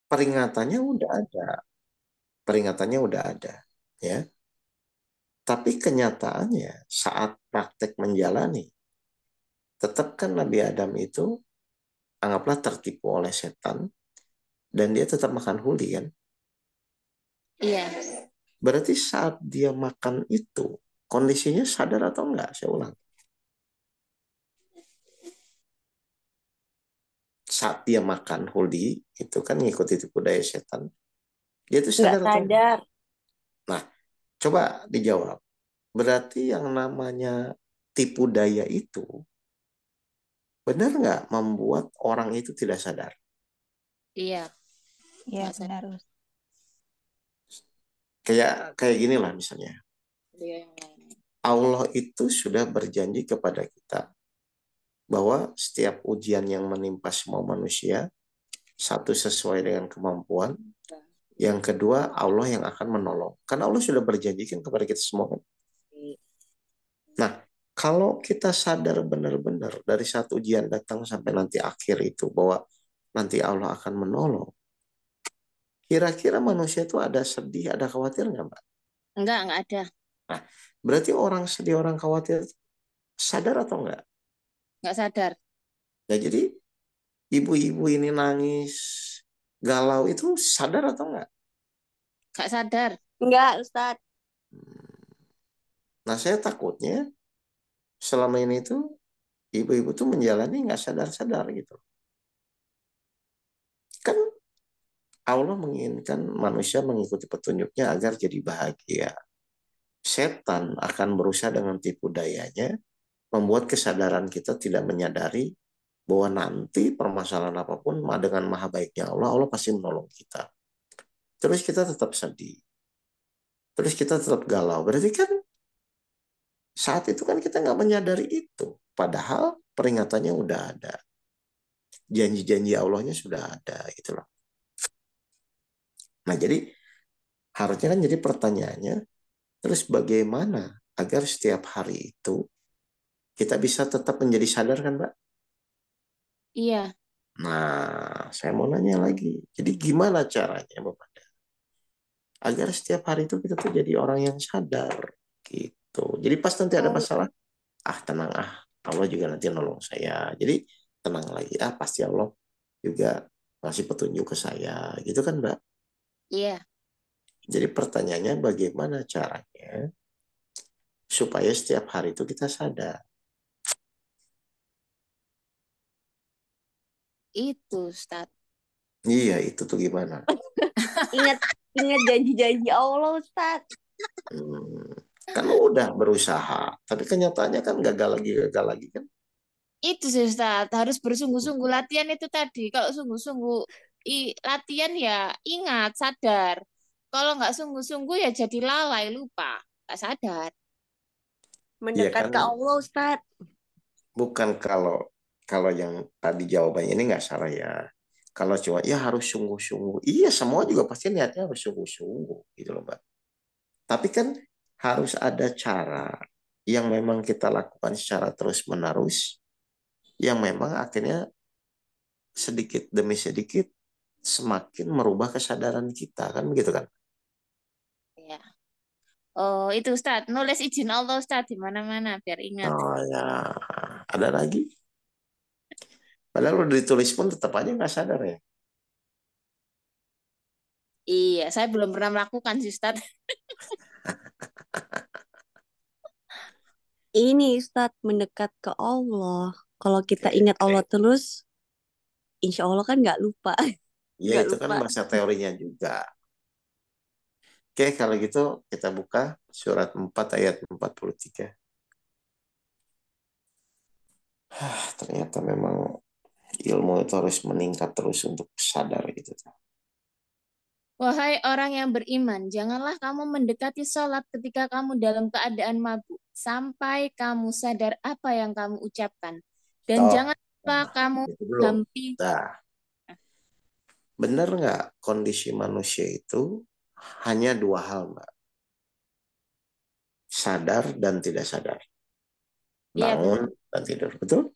peringatannya udah ada, peringatannya udah ada, ya. Tapi kenyataannya saat praktek menjalani, tetap kan Nabi Adam itu anggaplah tertipu oleh setan dan dia tetap makan huli kan. Iya. Berarti saat dia makan itu kondisinya sadar atau enggak? Saya ulang. Saat dia makan huli itu kan ngikuti tipu daya setan. Dia itu Nggak sadar atau enggak? sadar. Nah, coba dijawab. Berarti yang namanya tipu daya itu benar nggak membuat orang itu tidak sadar? Iya. Iya Nggak sadar. benar. Kayak kayak gini lah misalnya. Dia yang lain. Allah itu sudah berjanji kepada kita bahwa setiap ujian yang menimpa semua manusia, satu sesuai dengan kemampuan, yang kedua Allah yang akan menolong. Karena Allah sudah berjanjikan kepada kita semua kan. Nah, kalau kita sadar benar-benar dari satu ujian datang sampai nanti akhir itu bahwa nanti Allah akan menolong, kira-kira manusia itu ada sedih, ada khawatir nggak, Mbak? Nggak ada. Nah, berarti orang sedih, orang khawatir sadar atau enggak? Nggak sadar. Ya, jadi ibu-ibu ini nangis, galau itu sadar atau enggak? Nggak sadar. Enggak, Ustadz. Nah, saya takutnya selama ini tuh ibu-ibu tuh menjalani nggak sadar-sadar gitu. Kan Allah menginginkan manusia mengikuti petunjuknya agar jadi bahagia. Setan akan berusaha dengan tipu dayanya membuat kesadaran kita tidak menyadari bahwa nanti permasalahan apapun dengan maha baiknya Allah, Allah pasti menolong kita. Terus kita tetap sedih. Terus kita tetap galau. Berarti kan saat itu kan kita nggak menyadari itu. Padahal peringatannya udah ada. Janji-janji Allahnya sudah ada. Gitu loh. Nah jadi harusnya kan jadi pertanyaannya, terus bagaimana agar setiap hari itu kita bisa tetap menjadi sadar kan Mbak? Iya. Nah, saya mau nanya lagi. Jadi gimana caranya Bapak? Agar setiap hari itu kita tuh jadi orang yang sadar gitu. Jadi pas nanti ada Oh, masalah, ah tenang ah, Allah juga nanti nolong saya. Jadi tenang lagi, ah pasti Allah juga ngasih petunjuk ke saya, gitu kan Mbak? Iya. Jadi pertanyaannya bagaimana caranya supaya setiap hari itu kita sadar. Itu, Ustaz. Iya, itu tuh gimana? ingat ingat janji-janji Allah, Ustadz. Hmm, kan udah berusaha, tapi kenyataannya kan gagal lagi kan? Itu sih, Ustaz. Harus bersungguh-sungguh latihan itu tadi. Kalau sungguh-sungguh latihan ya ingat, sadar. Kalau nggak sungguh-sungguh ya jadi lalai, lupa. Nggak sadar. Iya Mendekat kan, ke Allah, Ustadz. bukan kalau kalau yang tadi jawabannya ini nggak salah ya. Kalau cuma ya harus sungguh-sungguh. Iya, semua juga pasti niatnya harus sungguh-sungguh gitu loh, Mbak. Tapi kan harus ada cara yang memang kita lakukan secara terus-menerus, yang memang akhirnya sedikit demi sedikit semakin merubah kesadaran kita, kan begitu kan? Ya. Oh, itu Ustaz. Nulis izin Allah Ustaz di mana-mana biar ingat. Oh ya, ada lagi. Padahal udah ditulis pun tetap aja nggak sadar ya. Iya, saya belum pernah melakukan sih Ustaz. Ini, Ustadz, mendekat ke Allah. Kalau kita Oke. ingat Allah terus, insya Allah kan nggak lupa. Ya Nggak itu kan lupa. bahasa teorinya juga. Oke, kalau gitu kita buka surat 4 ayat 43. Ternyata memang ilmu itu harus meningkat terus untuk sadar gitu. Wahai orang yang beriman, janganlah kamu mendekati sholat ketika kamu dalam keadaan mabuk, sampai kamu sadar apa yang kamu ucapkan. Dan Toh, janganlah nah, kamu itu belum. gampi. Nah, benar nggak kondisi manusia itu hanya dua hal, Mbak? Sadar dan tidak sadar. Iya, Bangun dan tidur. Betul?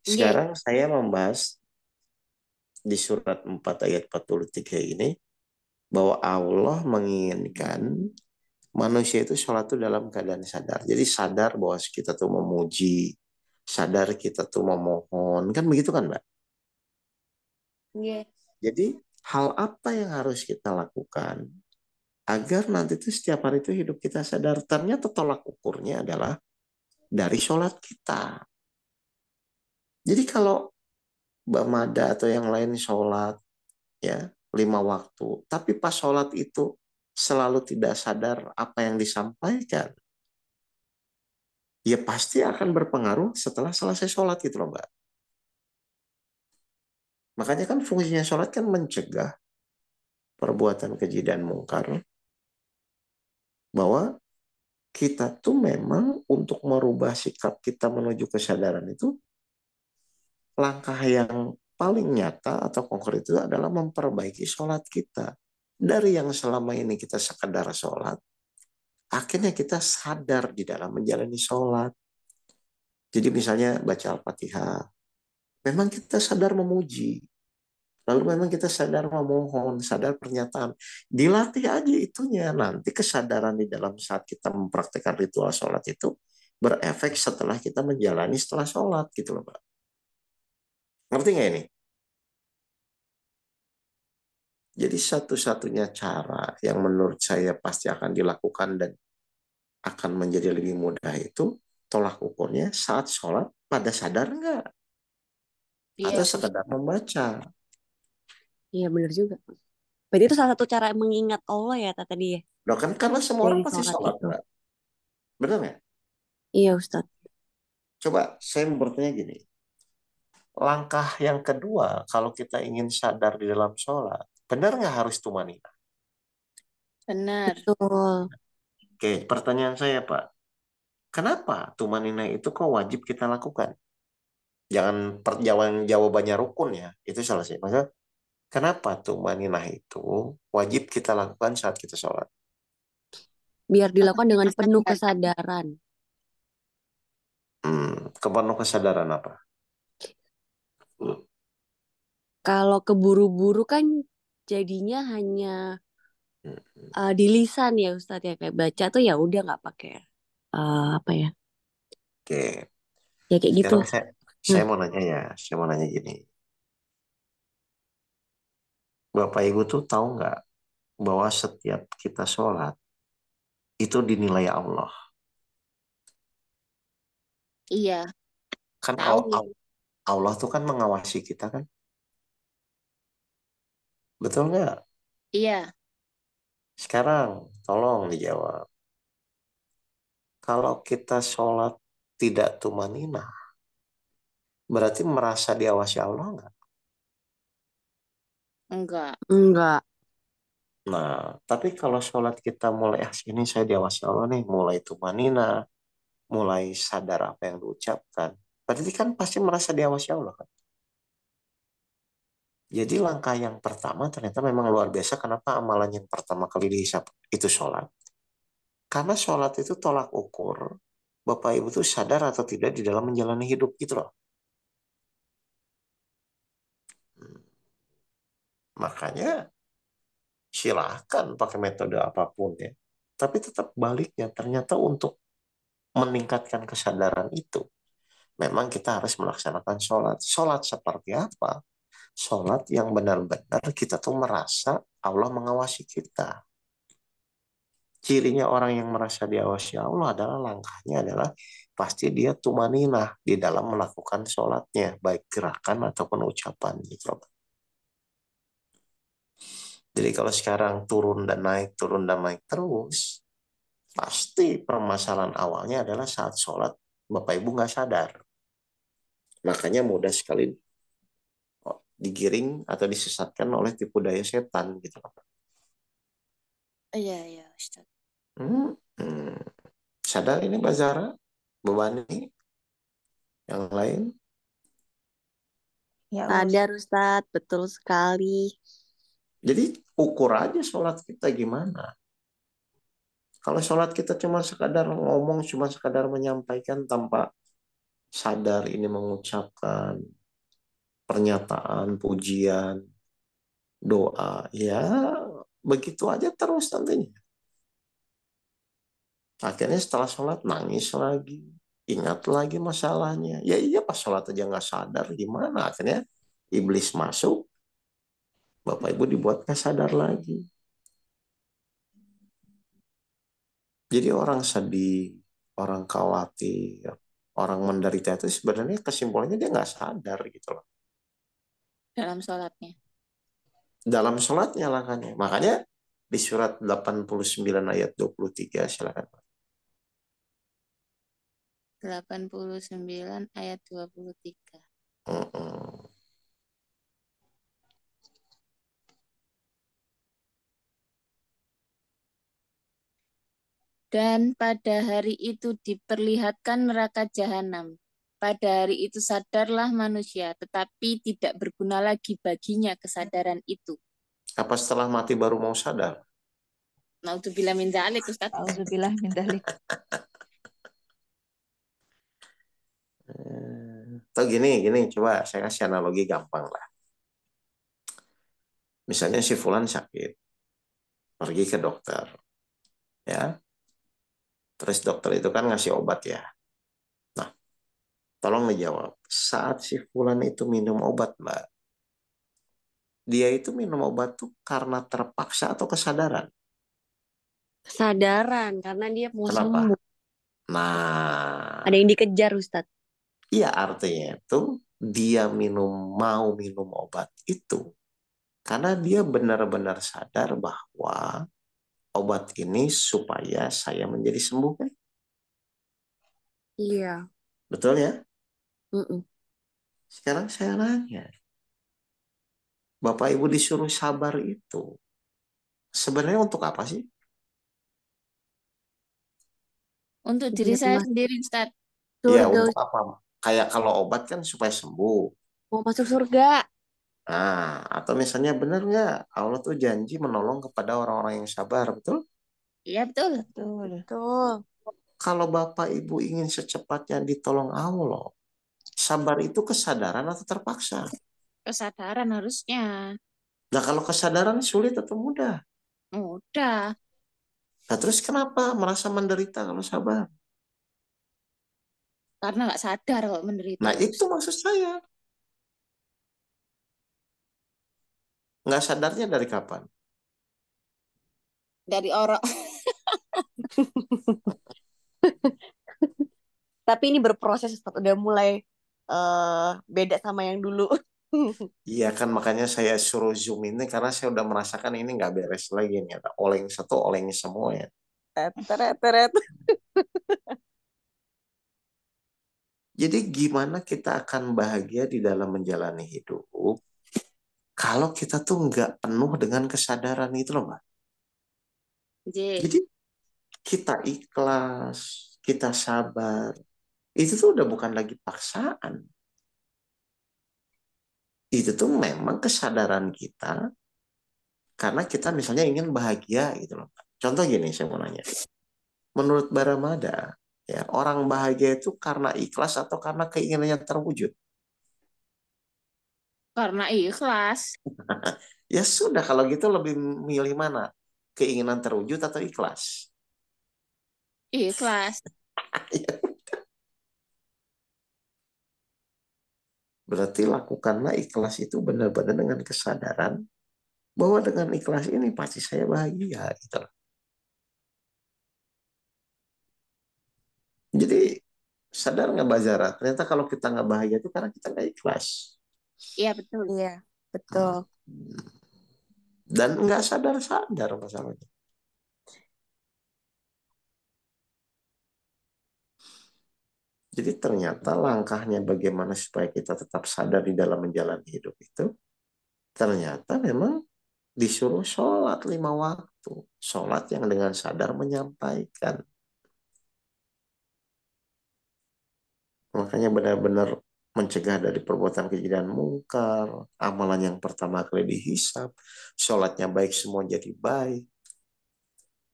Nggih. Sekarang saya membahas di surat 4 ayat 43 ini, bahwa Allah menginginkan manusia itu sholat itu dalam keadaan sadar. Jadi sadar bahwa kita tuh memuji, sadar kita tuh memohon, kan begitu kan Mbak? Iya. Jadi hal apa yang harus kita lakukan agar nanti tuh setiap hari itu hidup kita sadar? Ternyata tolak ukurnya adalah dari sholat kita. Jadi kalau Mbak Mada atau yang lain sholat ya 5 waktu, tapi pas sholat itu selalu tidak sadar apa yang disampaikan, ya pasti akan berpengaruh setelah selesai sholat gitu loh Mbak. Makanya kan fungsinya sholat kan mencegah perbuatan keji dan mungkar, bahwa kita tuh memang untuk merubah sikap kita menuju kesadaran itu, langkah yang paling nyata atau konkret itu adalah memperbaiki sholat kita. Dari yang selama ini kita sekedar sholat, akhirnya kita sadar di dalam menjalani sholat. Jadi misalnya baca Al-Fatihah, memang kita sadar memuji. Lalu memang kita sadar memohon, sadar pernyataan. Dilatih aja itunya. Nanti kesadaran di dalam saat kita mempraktekkan ritual sholat itu berefek setelah kita menjalani setelah sholat gitu loh Pak. Ngerti nggak ini? Jadi satu-satunya cara yang menurut saya pasti akan dilakukan dan akan menjadi lebih mudah itu, tolak ukurnya saat sholat pada sadar nggak? Iya, Atau Gus. sekedar membaca. Iya bener juga. Berarti itu salah satu cara mengingat Allah ya tadi ya, Loh kan karena semua orang dari pasti sholat sholat, itu. Mbak. Benar nggak? Iya Ustadz. Coba saya mau bertanya gini. Langkah yang kedua, kalau kita ingin sadar di dalam sholat, benar nggak harus tumanina? Benar. Betul. Oke, pertanyaan saya Pak. Kenapa tumanina itu kok wajib kita lakukan? Jangan jawabannya rukun ya. Itu salah sih. Maksudnya, kenapa tumanina itu wajib kita lakukan saat kita sholat? Biar dilakukan dengan Kita penuh sadar. kesadaran. Kepenuh kesadaran apa? Kalau keburu-buru kan jadinya hanya Hmm, di lisan ya Ustadz ya, kayak baca tuh ya udah nggak pakai apa ya, Oke, ya kayak gitu. sekarang saya Hmm. saya mau nanya ya, saya mau nanya gini. Bapak Ibu tuh tahu nggak bahwa setiap kita sholat itu dinilai Allah. Iya, Kan tahu. Allah tuh kan mengawasi kita kan, betul nggak? Iya, Sekarang tolong dijawab. Kalau kita sholat tidak tumanina, berarti merasa diawasi Allah nggak? enggak. Enggak. Nah, tapi kalau sholat kita mulai sini saya diawasi Allah nih, mulai tumanina, mulai sadar apa yang diucapkan, berarti kan pasti merasa diawasi Allah kan? Jadi langkah yang pertama ternyata memang luar biasa. Kenapa amalan yang pertama kali dihisap itu sholat? Karena sholat itu tolak ukur Bapak Ibu tuh sadar atau tidak di dalam menjalani hidup gitu loh. Hmm, Makanya silahkan pakai metode apapun ya. Tapi tetap baliknya ternyata untuk meningkatkan kesadaran itu, memang kita harus melaksanakan sholat. Sholat seperti apa? Sholat yang benar-benar kita tuh merasa Allah mengawasi kita. Cirinya orang yang merasa diawasi Allah adalah langkahnya adalah pasti dia tumaninah di dalam melakukan sholatnya, baik gerakan ataupun ucapan gitu loh. Jadi kalau sekarang turun dan naik terus, pasti permasalahan awalnya adalah saat sholat Bapak Ibu nggak sadar. Makanya mudah sekali digiring atau disesatkan oleh tipu daya setan gitu loh. Iya, iya, Ustaz. Hmm, hmm. Sadar ini Mbak Zara, beban ini yang lain. Ya, Sadar Ustadz, betul sekali. Jadi ukur aja sholat kita gimana. Kalau sholat kita cuma sekadar ngomong, cuma sekadar menyampaikan tanpa sadar ini mengucapkan, pernyataan, pujian, doa, ya begitu aja terus nantinya. Akhirnya setelah sholat nangis lagi, ingat lagi masalahnya. Ya iya pas sholat aja nggak sadar gimana. Akhirnya iblis masuk, Bapak Ibu dibuat nggak sadar lagi. Jadi orang sedih, orang khawatir, orang menderita itu sebenarnya kesimpulannya dia nggak sadar gitu loh. dalam sholatnya. Dalam sholatnya langkahnya. Makanya di surat 89 ayat 23 silakan. 89 ayat 23. Mm-mm. Dan pada hari itu diperlihatkan neraka jahanam. Pada hari itu sadarlah manusia, tetapi tidak berguna lagi baginya kesadaran itu. Apa setelah mati baru mau sadar? Naudzubillah min dzalik, Ustaz. Auzubillah min dzalik. Atau gini, coba saya kasih analogi gampang lah. Misalnya si Fulan sakit, pergi ke dokter, ya. Terus dokter itu kan ngasih obat ya. Nah, tolong dijawab. Saat si Fulan itu minum obat, Mbak, dia itu minum obat tuh karena terpaksa atau kesadaran? Kesadaran karena dia mau Kenapa? sembuh. Nah, Ada yang dikejar, Ustadz. iya artinya itu dia mau minum obat itu karena dia benar-benar sadar bahwa obat ini supaya saya menjadi sembuh kan? Iya. Betul ya? Mm-mm. Sekarang saya nanya, Bapak Ibu disuruh sabar itu sebenarnya untuk apa sih? Untuk diri Biar saya masuk sendiri, Ustaz. Ya surga, untuk Ustadz. apa? Kayak kalau obat kan supaya sembuh. Mau masuk surga. Nah, atau misalnya benar nggak Allah tuh janji menolong kepada orang-orang yang sabar, betul? Iya, betul. Betul. Betul. Kalau Bapak Ibu ingin secepatnya ditolong Allah, sabar itu kesadaran atau terpaksa? Kesadaran harusnya. Nah, kalau kesadaran sulit atau mudah? Mudah. Nah, terus kenapa merasa menderita kalau sabar? Karena nggak sadar kalau menderita Nah, terus. itu maksud saya. Nggak sadarnya dari kapan? Dari orang. Tapi ini berproses, Ustadz. Udah mulai beda sama yang dulu. Iya kan makanya saya suruh zoom ini karena saya udah merasakan ini nggak beres lagi nih. Ada oleng satu, oleng semua ya. Teret, teret. Jadi gimana kita akan bahagia di dalam menjalani hidup kalau kita tuh nggak penuh dengan kesadaran itu loh, Mbak. J. Jadi kita ikhlas, kita sabar. Itu tuh udah bukan lagi paksaan. Itu tuh memang kesadaran kita karena kita misalnya ingin bahagia gitu loh. Contoh gini saya mau nanya. Menurut Baramada, ya, orang bahagia itu karena ikhlas atau karena keinginannya terwujud? Karena ikhlas. Ya sudah kalau gitu lebih milih mana? Keinginan terwujud atau ikhlas? Ikhlas. Berarti lakukanlah ikhlas itu benar-benar dengan kesadaran bahwa dengan ikhlas ini pasti saya bahagia gitu loh. Jadi sadar nggak Bazara? Ternyata kalau kita nggak bahagia itu karena kita nggak ikhlas. Iya, betul. Iya, betul. Dan nggak sadar-sadar masalahnya. Jadi ternyata langkahnya bagaimana supaya kita tetap sadar di dalam menjalani hidup itu, ternyata memang disuruh sholat 5 waktu. Sholat yang dengan sadar menyampaikan. Makanya benar-benar mencegah dari perbuatan keji dan mungkar. Amalan yang pertama kali dihisap. Sholatnya baik semua jadi baik.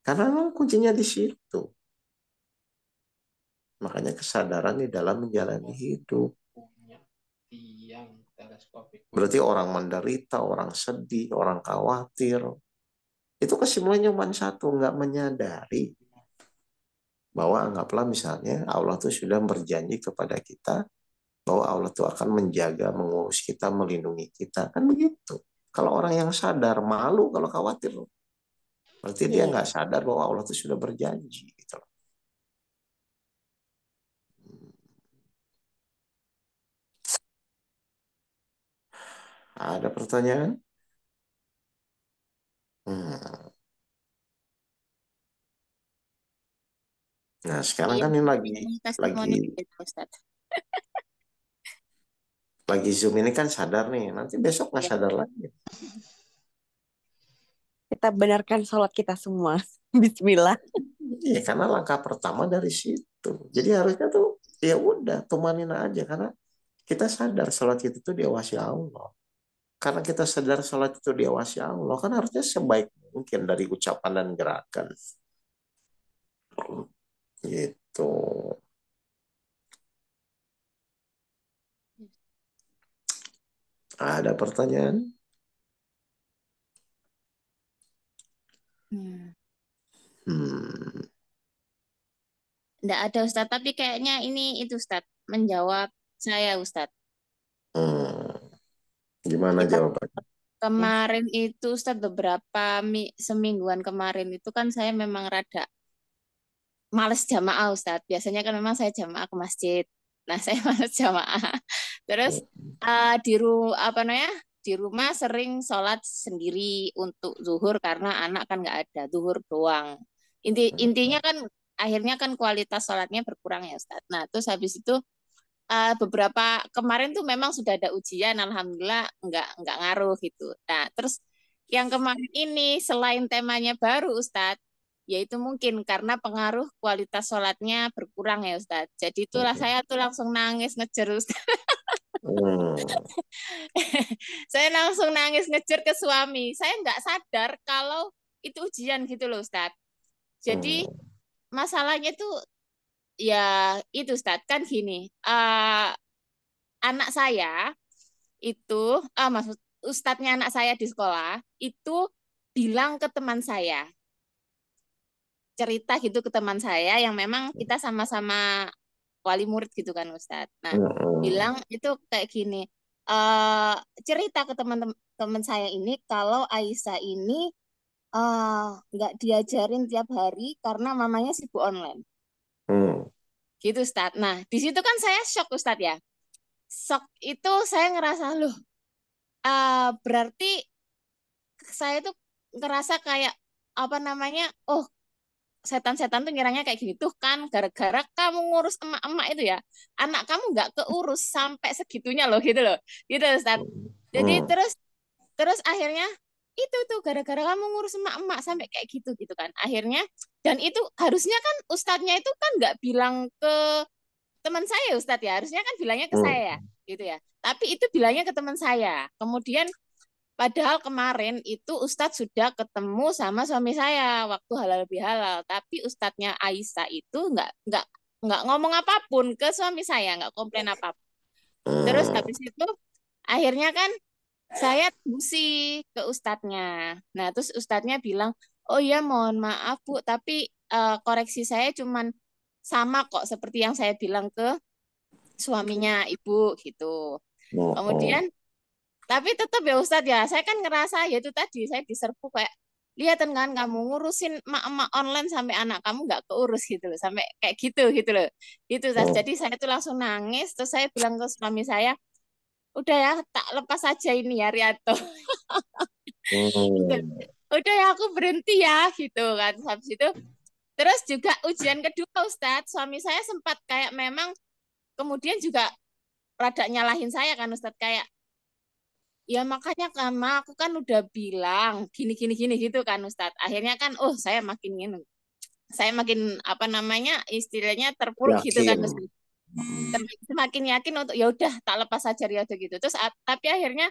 Karena memang kuncinya di situ. Makanya kesadaran di dalam menjalani hidup. Berarti orang menderita, orang sedih, orang khawatir. Itu kesimpulannya cuma satu, nggak menyadari bahwa anggaplah misalnya Allah tuh sudah berjanji kepada kita bahwa Allah tuh akan menjaga, mengurus kita, melindungi kita. Kan begitu. Kalau orang yang sadar, malu kalau khawatir. Berarti dia Iya. nggak sadar bahwa Allah tuh sudah berjanji. Gitu. Ada pertanyaan? Hmm. Nah, sekarang Iya, kan ini lagi lagi testimoni gitu, Ustaz. lagi Zoom ini kan sadar nih. Nanti besok nggak Iya. sadar lagi. Kita benarkan sholat kita semua. Bismillah. Iya, karena langkah pertama dari situ. Jadi harusnya tuh ya udah tumanin aja karena kita sadar sholat itu tuh diawasi Allah. Karena kita sadar sholat itu diawasi Allah, kan harusnya sebaik mungkin dari ucapan dan gerakan. Gitu. Ada pertanyaan? Hmm. Hmm. Nggak ada Ustaz, tapi kayaknya ini itu Ustaz menjawab saya Ustaz. Hmm. Gimana Kita jawabannya? Ya. kemarin itu Ustaz beberapa semingguan kemarin itu kan saya memang rada males jamaah Ustaz. Biasanya kan memang saya jamaah ke masjid. Nah, saya males jamaah. Terus apa namanya? Di rumah sering sholat sendiri untuk zuhur karena anak kan nggak ada, zuhur doang. Intinya kan akhirnya kan kualitas sholatnya berkurang ya Ustaz. Nah, terus habis itu beberapa kemarin tuh memang sudah ada ujian, alhamdulillah nggak ngaruh gitu. Nah, terus yang kemarin ini selain temanya baru Ustadz, yaitu mungkin karena pengaruh kualitas sholatnya berkurang ya Ustadz. Jadi itulah saya tuh langsung nangis ngejer Ustadz. Hmm. Saya langsung nangis ngejer ke suami. Saya nggak sadar kalau itu ujian gitu loh Ustadz. Jadi Hmm. masalahnya tuh ya itu Ustadz kan gini. Anak saya itu maksud ustadznya anak saya di sekolah itu bilang ke teman saya cerita gitu ke teman saya yang memang kita sama-sama wali murid gitu kan Ustadz. Nah Hmm. bilang itu kayak gini eh cerita ke teman-teman saya ini kalau Aisyah ini nggak diajarin tiap hari karena mamanya sibuk online Hmm. gitu Ustadz. Nah di situ kan saya shock Ustadz ya. Shock itu saya ngerasa loh berarti saya tuh ngerasa kayak apa namanya, oh setan-setan tuh ngiranya kayak gini tuh kan gara-gara kamu ngurus emak-emak itu ya, anak kamu nggak keurus sampai segitunya loh gitu Ustaz. Jadi Hmm. terus terus akhirnya itu tuh gara-gara kamu ngurus emak-emak sampai kayak gitu gitu kan akhirnya, dan itu harusnya kan ustadznya itu kan nggak bilang ke teman saya Ustadz ya, harusnya kan bilangnya ke Hmm. saya gitu ya, tapi itu bilangnya ke teman saya. Kemudian padahal kemarin itu Ustadz sudah ketemu sama suami saya waktu halal bihalal, tapi Ustadznya Aisyah itu nggak ngomong apapun ke suami saya, nggak komplain apapun. Terus Hmm. habis itu akhirnya kan saya busi ke Ustadznya. Nah terus Ustadznya bilang, oh ya mohon maaf Bu, tapi koreksi saya cuman sama kok seperti yang saya bilang ke suaminya Ibu gitu. Hmm. Kemudian tapi tetap ya Ustadz ya, saya kan ngerasa ya itu tadi saya diserbu kayak lihatin kan kamu ngurusin emak-emak online sampai anak kamu nggak keurus gitu loh, sampai kayak gitu loh. Itu Ustadz. Hmm. Jadi saya tuh langsung nangis, terus saya bilang ke suami saya, udah ya tak lepas aja ini ya Rianto. Udah, Hmm. udah ya aku berhenti ya gitu kan. Habis itu terus juga ujian kedua Ustadz, suami saya sempat kayak memang kemudian juga rada nyalahin saya kan Ustadz kayak ya makanya kan aku kan udah bilang gini gini gini gitu kan Ustadz. Akhirnya kan oh saya makin apa namanya istilahnya terpuruk gitu kan Yakin. Ustadz. Semakin yakin untuk ya udah tak lepas saja ya gitu. Terus tapi akhirnya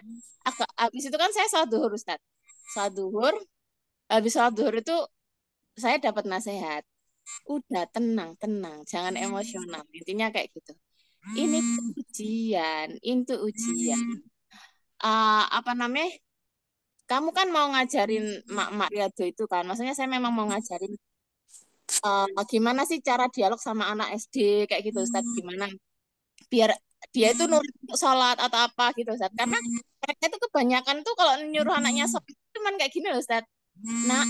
habis itu kan saya sholat duhur Ustadz. Sholat duhur, habis sholat duhur itu saya dapat nasihat. Udah tenang, tenang, jangan emosional. Intinya kayak gitu. Ini tuh ujian, itu ujian. apa namanya? Kamu kan mau ngajarin mak Riyado itu kan. Maksudnya saya memang mau ngajarin gimana sih cara dialog sama anak SD kayak gitu Ustaz. Gimana biar dia itu nurut untuk sholat atau apa gitu Ustaz. Karena mereka itu kebanyakan tuh kalau nyuruh anaknya sholat cuman kayak gini loh Ustaz. Nah,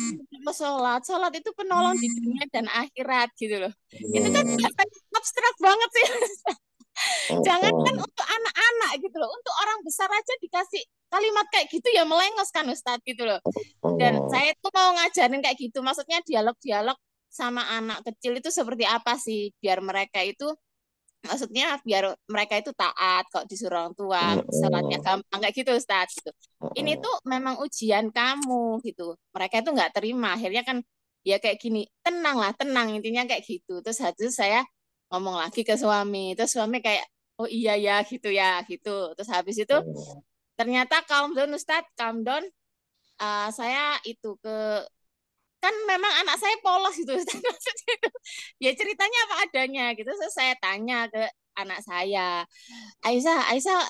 sholat itu penolong di dunia dan akhirat gitu loh. Itu kan Hmm. abstrak banget sih. Jangankan Oh, untuk anak-anak gitu loh, untuk orang besar aja dikasih kalimat kayak gitu ya melengos kan Ustadz gitu loh. Dan oh, saya tuh mau ngajarin kayak gitu, maksudnya dialog-dialog sama anak kecil itu seperti apa sih biar mereka itu maksudnya biar mereka itu taat kok disuruh orang tua, sholatnya oh, gampang kayak gitu Ustadz gitu. Ini oh, tuh memang ujian kamu gitu. Mereka itu nggak terima, akhirnya kan ya kayak gini, tenang lah, tenang intinya kayak gitu. Terus habis itu saya ngomong lagi ke suami, terus suami kayak oh iya ya gitu ya gitu. Terus habis itu oh. ternyata calm down Ustadz, calm down. Saya itu kan memang anak saya polos gitu Ustaz. Maksudnya itu ya ceritanya apa adanya gitu. Terus saya tanya ke anak saya, Aisyah, Aisyah,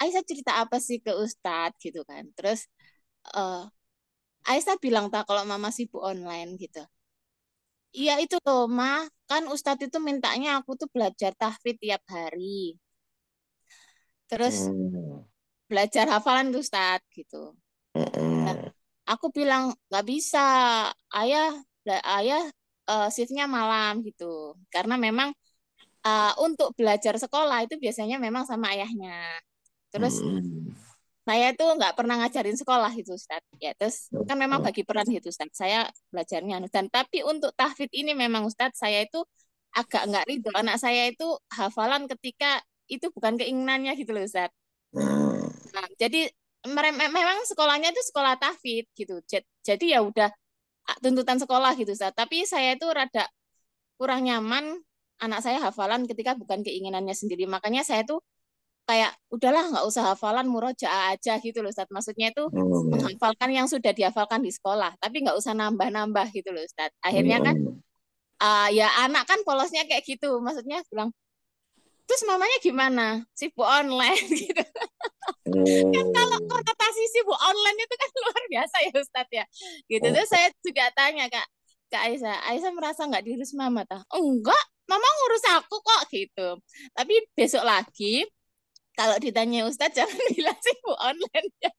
Aisyah cerita apa sih ke Ustadz gitu kan. Terus eh Aisyah bilang tak kalau mama sibuk online gitu. Iya itu loh, Ma. Kan Ustadz itu mintanya aku tuh belajar tahfidz tiap hari. Terus Hmm. belajar hafalan tuh Ustadz gitu. Nah, Hmm. aku bilang nggak bisa, ayah, ayah shiftnya malam gitu. Karena memang untuk belajar sekolah itu biasanya memang sama ayahnya. Terus Hmm. saya itu nggak pernah ngajarin sekolah itu Ustaz. Ya, terus kan memang Hmm. bagi peran gitu Ustaz. Saya belajarnya dan tapi untuk tahfidz ini memang Ustaz saya itu agak nggak ridho. Anak saya itu hafalan ketika itu bukan keinginannya gitu loh Ustaz. Hmm. Nah, jadi memang sekolahnya itu sekolah tahfidz gitu. Jadi ya udah tuntutan sekolah gitu Ustaz. Tapi saya itu rada kurang nyaman anak saya hafalan ketika bukan keinginannya sendiri. Makanya saya tuh kayak udahlah nggak usah hafalan murojaah aja gitu loh Ustaz. Maksudnya itu Hmm. menghafalkan yang sudah dihafalkan di sekolah, tapi nggak usah nambah-nambah gitu loh Ustaz. Akhirnya kan Hmm. ya anak kan polosnya kayak gitu. Maksudnya bilang, terus mamanya gimana? Sibuk online gitu. Kan kalau Hmm. konotasi sibuk online itu kan luar biasa ya Ustaz ya. Gitu. Hmm. Terus saya juga tanya Kak Aisyah, Aisyah merasa nggak diurus mama tah? Enggak, mama ngurus aku kok gitu. Tapi besok lagi kalau ditanya Ustadz jangan bilang sibuk online ya.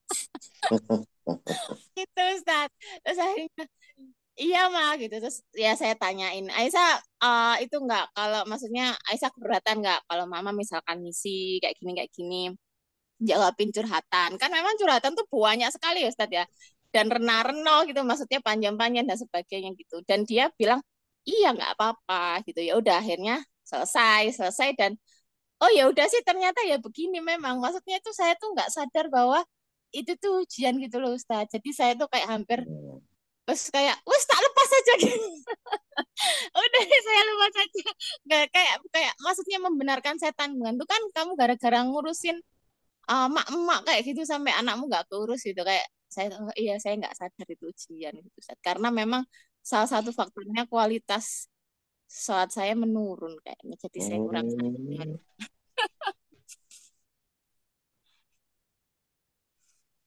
Gitu Ustadz. Terus akhirnya iya mah gitu. Terus ya saya tanyain, Aisyah itu enggak kalau maksudnya Aisyah keberatan enggak kalau mama misalkan misi kayak gini jawabin curhatan. Kan memang curhatan tuh banyak sekali ya Ustadz ya. Dan rena-reno gitu maksudnya panjang-panjang dan sebagainya gitu. Dan dia bilang iya nggak apa-apa gitu. Ya udah akhirnya selesai dan oh ya udah sih ternyata ya begini memang. Maksudnya itu saya tuh nggak sadar bahwa itu tuh ujian gitu loh Ustaz. Jadi saya tuh kayak hampir terus kayak wes tak lepas aja gitu. Udah deh, saya lepas aja. Nggak kayak kayak maksudnya membenarkan setan kan tuh kan kamu gara-gara ngurusin mak-emak kayak gitu sampai anakmu nggak keurus gitu kayak saya oh, iya saya nggak sadar itu ujian gitu Ustaz. Karena memang salah satu faktornya kualitas sholat saya menurun kayaknya. Jadi saya kurang sadar. Hmm.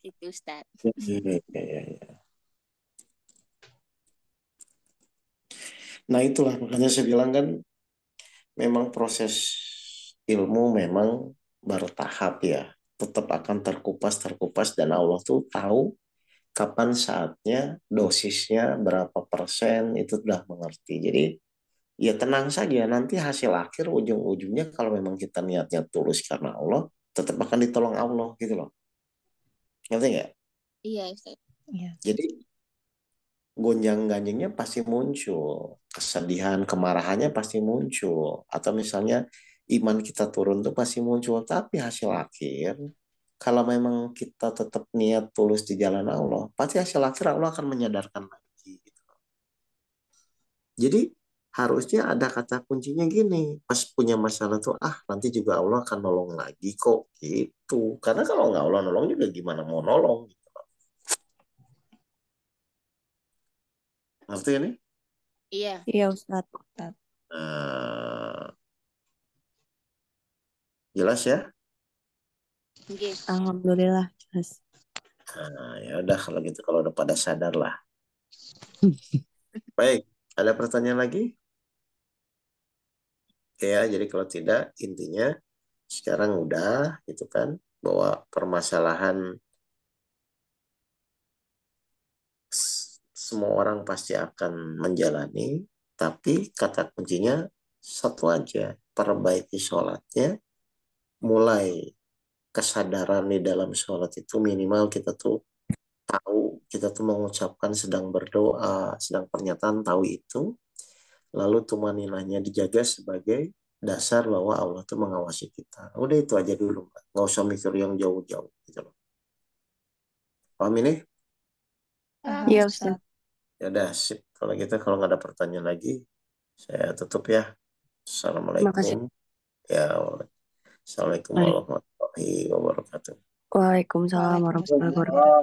Gitu Ustaz. Iya, iya, iya, iya. Nah itulah makanya saya bilang kan memang proses ilmu memang bertahap ya. Tetap akan terkupas dan Allah tuh tahu kapan saatnya, dosisnya, berapa persen itu sudah mengerti. Jadi ya tenang saja nanti hasil akhir ujung-ujungnya kalau memang kita niatnya tulus karena Allah, tetap akan ditolong Allah gitu loh. Ngerti nggak? Iya Ustaz. Iya. Jadi gonjang-ganjingnya pasti muncul, kesedihan, kemarahannya pasti muncul, atau misalnya iman kita turun tuh pasti muncul. Tapi hasil akhir, kalau memang kita tetap niat tulus di jalan Allah, pasti hasil akhir Allah akan menyadarkan lagi. Gitu. Jadi harusnya ada kata kuncinya gini, pas punya masalah tuh, nanti juga Allah akan nolong lagi kok gitu. Karena kalau nggak Allah nolong juga gimana mau nolong? Gitu. Ngerti ini? Iya. Iya Ustadz. Nah, jelas ya? Nggih. Alhamdulillah jelas. Nah, ya udah kalau gitu, kalau udah pada sadar lah. Baik, ada pertanyaan lagi? Oke ya, jadi kalau tidak, intinya sekarang udah gitu kan, bahwa permasalahan semua orang pasti akan menjalani, tapi kata kuncinya satu aja, perbaiki sholatnya, mulai kesadaran di dalam sholat itu minimal kita tuh tahu, kita tuh mengucapkan sedang berdoa, sedang pernyataan tahu itu, lalu tumaninahnya dijaga sebagai dasar bahwa Allah tuh mengawasi kita. Udah itu aja dulu, Mbak. Nggak usah mikir yang jauh-jauh gitu loh. Paham ini? Paham, Iya Ustaz. Ustaz. Ya udah, sip. Kalau gitu, kalau nggak ada pertanyaan lagi, saya tutup ya. Makasih. Assalamualaikum. Ya, Assalamualaikum Waalaikumsalam warahmatullahi wabarakatuh. warahmatullahi wabarakatuh. Waalaikumsalam.